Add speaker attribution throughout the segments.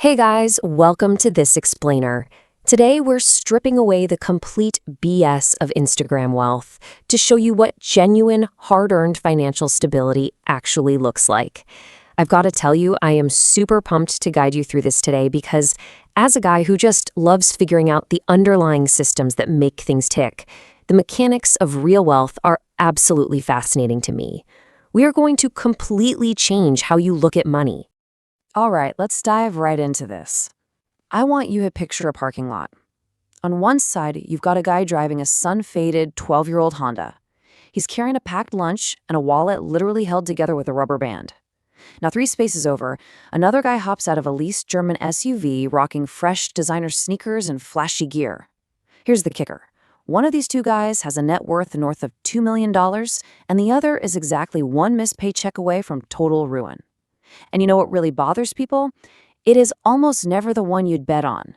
Speaker 1: Hey guys, welcome to This Explainer. Today we're stripping away the complete BS of Instagram wealth to show you what genuine, hard-earned financial stability actually looks like. I've got to tell you, I am super pumped to guide you through this today because as a guy who just loves figuring out the underlying systems that make things tick, the mechanics of real wealth are absolutely fascinating to me. We are going to completely change how you look at money.
Speaker 2: All right, let's dive right into this. I want you to picture a parking lot. On one side, you've got a guy driving a sun-faded 12-year-old Honda. He's carrying a packed lunch and a wallet literally held together with a rubber band. Now, 3 spaces over, another guy hops out of a leased German SUV rocking fresh designer sneakers and flashy gear. Here's the kicker. One of these 2 guys has a net worth north of $2 million, and the other is exactly one missed paycheck away from total ruin. And you know what really bothers people? It is almost never the one you'd bet on.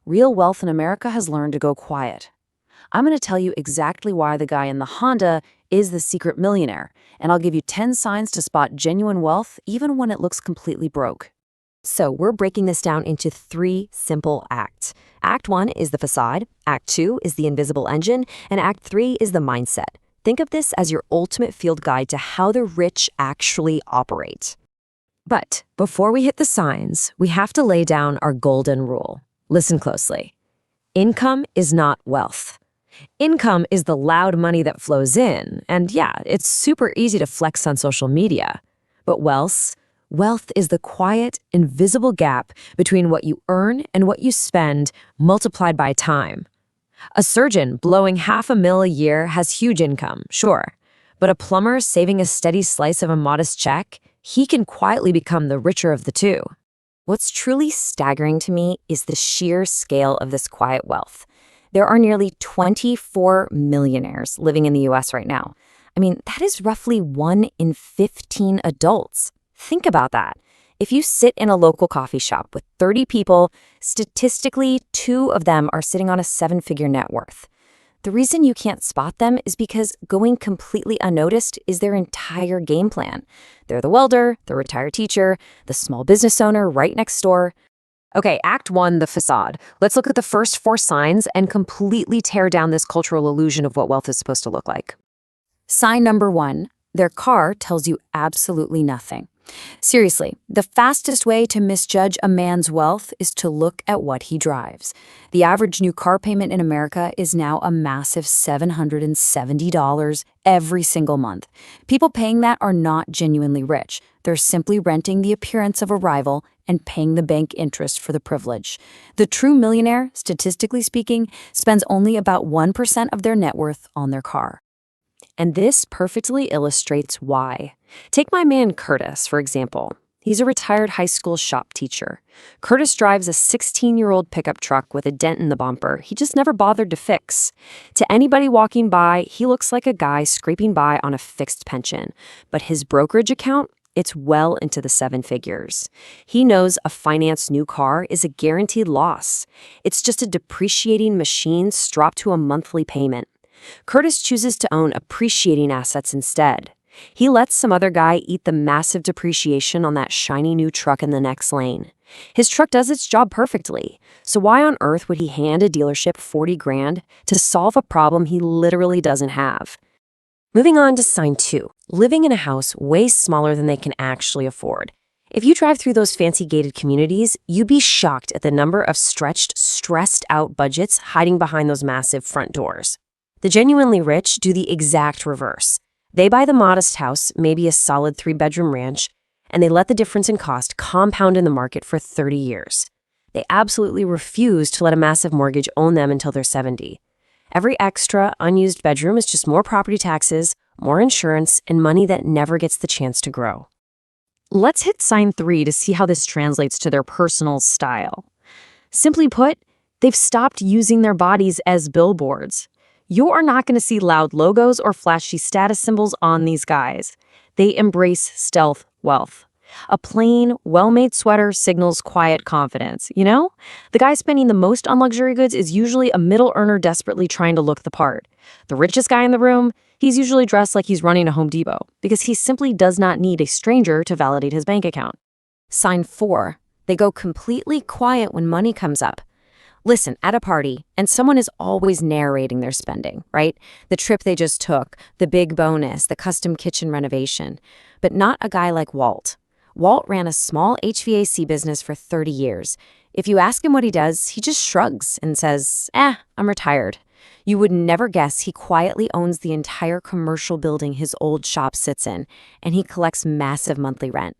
Speaker 2: Real wealth in America has learned to go quiet. I'm going to tell you exactly why the guy in the Honda is the secret millionaire, and I'll give you 10 signs to spot genuine wealth even when it looks completely broke.
Speaker 1: So we're breaking this down into 3 simple acts. Act 1 is the facade, Act 2 is the invisible engine, and Act 3 is the mindset. Think of this as your ultimate field guide to how the rich actually operate. But before we hit the signs, we have to lay down our golden rule. Listen closely. Income is not wealth. Income is the loud money that flows in, and yeah, it's super easy to flex on social media. But wealth is the quiet, invisible gap between what you earn and what you spend multiplied by time. A surgeon blowing $500,000 a year has huge income, sure, but a plumber saving a steady slice of a modest check, he can quietly become the richer of the two. What's truly staggering to me is the sheer scale of this quiet wealth. There are nearly 24 millionaires living in the US right now. I mean, that is roughly 1 in 15 adults. Think about that. If you sit in a local coffee shop with 30 people, statistically, 2 of them are sitting on a 7-figure net worth. The reason you can't spot them is because going completely unnoticed is their entire game plan. They're the welder, the retired teacher, the small business owner right next door. Okay, Act 1, the facade. Let's look at the first 4 signs and completely tear down this cultural illusion of what wealth is supposed to look like.
Speaker 2: Sign number 1, their car tells you absolutely nothing. Seriously, the fastest way to misjudge a man's wealth is to look at what he drives. The average new car payment in America is now a massive $770 every single month. People paying that are not genuinely rich. They're simply renting the appearance of a rival and paying the bank interest for the privilege. The true millionaire, statistically speaking, spends only about 1% of their net worth on their car. And this perfectly illustrates why. Take my man Curtis, for example. He's a retired high school shop teacher. Curtis drives a 16-year-old pickup truck with a dent in the bumper he just never bothered to fix. To anybody walking by, he looks like a guy scraping by on a fixed pension. But his brokerage account, it's well into the 7 figures. He knows a financed new car is a guaranteed loss. It's just a depreciating machine strapped to a monthly payment. Curtis chooses to own appreciating assets instead. He lets some other guy eat the massive depreciation on that shiny new truck in the next lane. His truck does its job perfectly, so why on earth would he hand a dealership $40,000 to solve a problem he literally doesn't have? Moving on to sign 2, living in a house way smaller than they can actually afford. If you drive through those fancy gated communities, you'd be shocked at the number of stretched, stressed out budgets hiding behind those massive front doors. The genuinely rich do the exact reverse. They buy the modest house, maybe a solid 3-bedroom ranch, and they let the difference in cost compound in the market for 30 years. They absolutely refuse to let a massive mortgage own them until they're 70. Every extra, unused bedroom is just more property taxes, more insurance, and money that never gets the chance to grow. Let's hit sign 3 to see how this translates to their personal style. Simply put, they've stopped using their bodies as billboards. You are not going to see loud logos or flashy status symbols on these guys. They embrace stealth wealth. A plain, well-made sweater signals quiet confidence, you know? The guy spending the most on luxury goods is usually a middle earner desperately trying to look the part. The richest guy in the room, he's usually dressed like he's running a Home Depot because he simply does not need a stranger to validate his bank account. Sign 4,
Speaker 1: They go completely quiet when money comes up. Listen, at a party, and someone is always narrating their spending, right? The trip they just took, the big bonus, the custom kitchen renovation. But not a guy like Walt. Walt ran a small HVAC business for 30 years. If you ask him what he does, he just shrugs and says, I'm retired. You would never guess he quietly owns the entire commercial building his old shop sits in, and he collects massive monthly rent.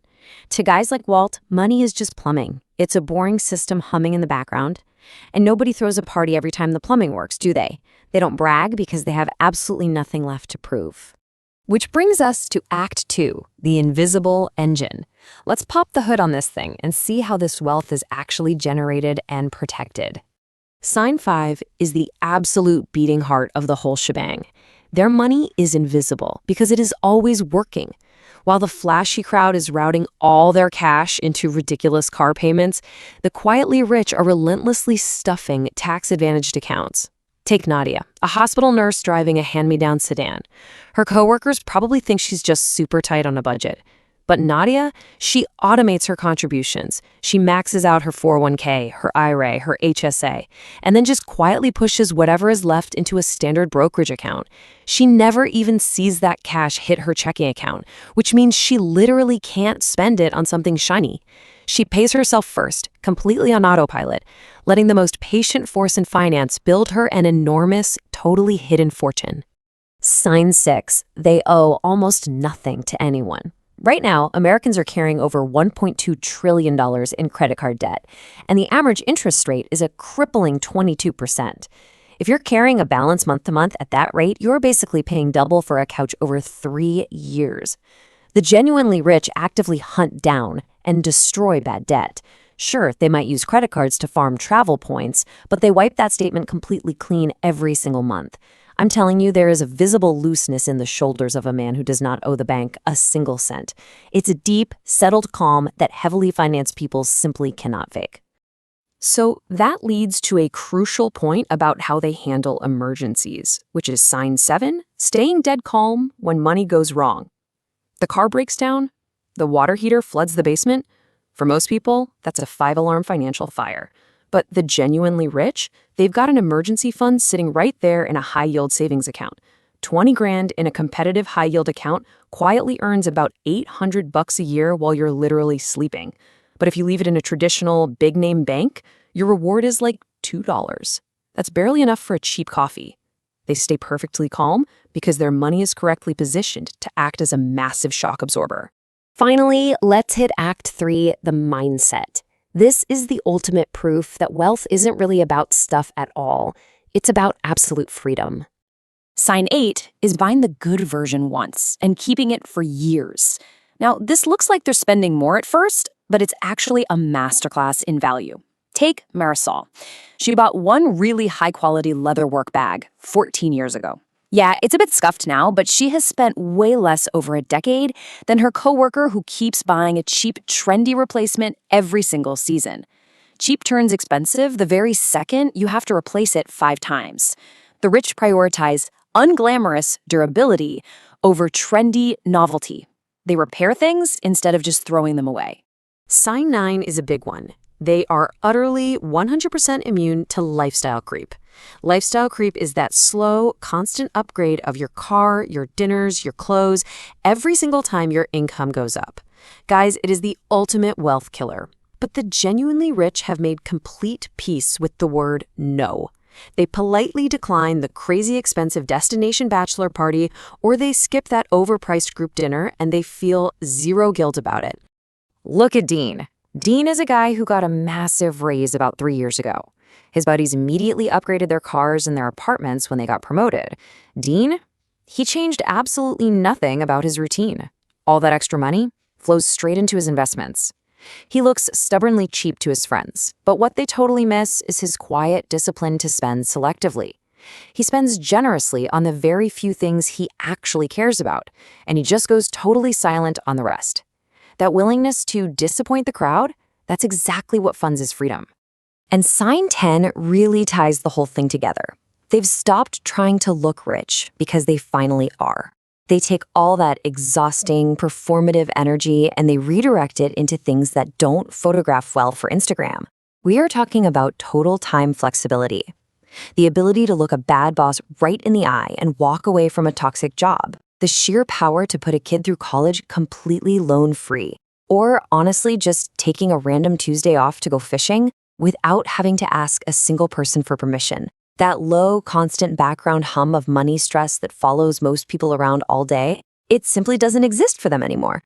Speaker 1: To guys like Walt, money is just plumbing. It's a boring system humming in the background. And nobody throws a party every time the plumbing works, do they? They don't brag because they have absolutely nothing left to prove. Which brings us to Act 2, the invisible engine. Let's pop the hood on this thing and see how this wealth is actually generated and protected. Sign 5 is the absolute beating heart of the whole shebang. Their money is invisible because it is always working. While the flashy crowd is routing all their cash into ridiculous car payments, the quietly rich are relentlessly stuffing tax-advantaged accounts. Take Nadia, a hospital nurse driving a hand-me-down sedan. Her coworkers probably think she's just super tight on a budget. But Nadia, she automates her contributions. She maxes out her 401k, her IRA, her HSA, and then just quietly pushes whatever is left into a standard brokerage account. She never even sees that cash hit her checking account, which means she literally can't spend it on something shiny. She pays herself first, completely on autopilot, letting the most patient force in finance build her an enormous, totally hidden fortune. Sign 6. They owe almost nothing to anyone. Right now, Americans are carrying over $1.2 trillion in credit card debt, and the average interest rate is a crippling 22%. If you're carrying a balance month to month at that rate, you're basically paying double for a couch over 3 years. The genuinely rich actively hunt down and destroy bad debt. Sure, they might use credit cards to farm travel points, but they wipe that statement completely clean every single month. I'm telling you, there is a visible looseness in the shoulders of a man who does not owe the bank a single cent. It's a deep, settled calm that heavily financed people simply cannot fake. So that leads to a crucial point about how they handle emergencies, which is sign 7, staying dead calm when money goes wrong. The car breaks down, the water heater floods the basement. For most people, that's a 5-alarm financial fire. But the genuinely rich, they've got an emergency fund sitting right there in a high-yield savings account. 20 grand in a competitive high-yield account quietly earns about $800 a year while you're literally sleeping. But if you leave it in a traditional big-name bank, your reward is like $2. That's barely enough for a cheap coffee. They stay perfectly calm because their money is correctly positioned to act as a massive shock absorber. Finally, let's hit Act 3, the mindset. This is the ultimate proof that wealth isn't really about stuff at all. It's about absolute freedom.
Speaker 2: Sign 8 is buying the good version once and keeping it for years. Now, this looks like they're spending more at first, but it's actually a masterclass in value. Take Marisol. She bought one really high-quality leatherwork bag 14 years ago. Yeah, it's a bit scuffed now, but she has spent way less over a decade than her coworker who keeps buying a cheap, trendy replacement every single season. Cheap turns expensive the very second you have to replace it 5 times. The rich prioritize unglamorous durability over trendy novelty. They repair things instead of just throwing them away.
Speaker 1: Sign 9 is a big one. They are utterly 100% immune to lifestyle creep. Lifestyle creep is that slow, constant upgrade of your car, your dinners, your clothes, every single time your income goes up. Guys, it is the ultimate wealth killer. But the genuinely rich have made complete peace with the word no. They politely decline the crazy expensive destination bachelor party, or they skip that overpriced group dinner and they feel zero guilt about it. Look at Dean. Dean is a guy who got a massive raise about 3 years ago. His buddies immediately upgraded their cars and their apartments when they got promoted. Dean? He changed absolutely nothing about his routine. All that extra money flows straight into his investments. He looks stubbornly cheap to his friends, but what they totally miss is his quiet discipline to spend selectively. He spends generously on the very few things he actually cares about, and he just goes totally silent on the rest. That willingness to disappoint the crowd, that's exactly what funds his freedom. And sign 10 really ties the whole thing together. They've stopped trying to look rich because they finally are. They take all that exhausting, performative energy and they redirect it into things that don't photograph well for Instagram. We are talking about total time flexibility, the ability to look a bad boss right in the eye and walk away from a toxic job, the sheer power to put a kid through college completely loan-free, or honestly just taking a random Tuesday off to go fishing without having to ask a single person for permission. That low, constant background hum of money stress that follows most people around all day, it simply doesn't exist for them anymore.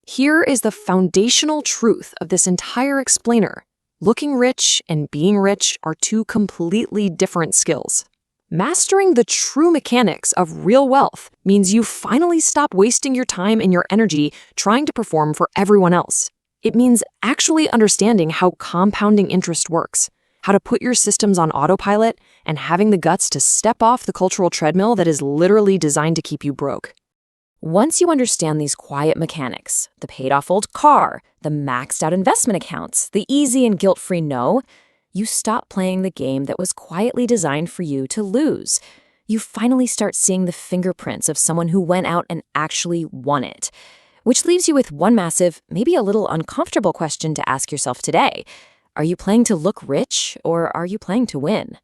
Speaker 3: Here is the foundational truth of this entire explainer. Looking rich and being rich are two completely different skills. Mastering the true mechanics of real wealth means you finally stop wasting your time and your energy trying to perform for everyone else. It means actually understanding how compounding interest works, how to put your systems on autopilot, and having the guts to step off the cultural treadmill that is literally designed to keep you broke.
Speaker 2: Once you understand these quiet mechanics, the paid-off old car, the maxed-out investment accounts, the easy and guilt-free no, you stop playing the game that was quietly designed for you to lose. You finally start seeing the fingerprints of someone who went out and actually won it. Which leaves you with one massive, maybe a little uncomfortable question to ask yourself today. Are you playing to look rich, or are you playing to win?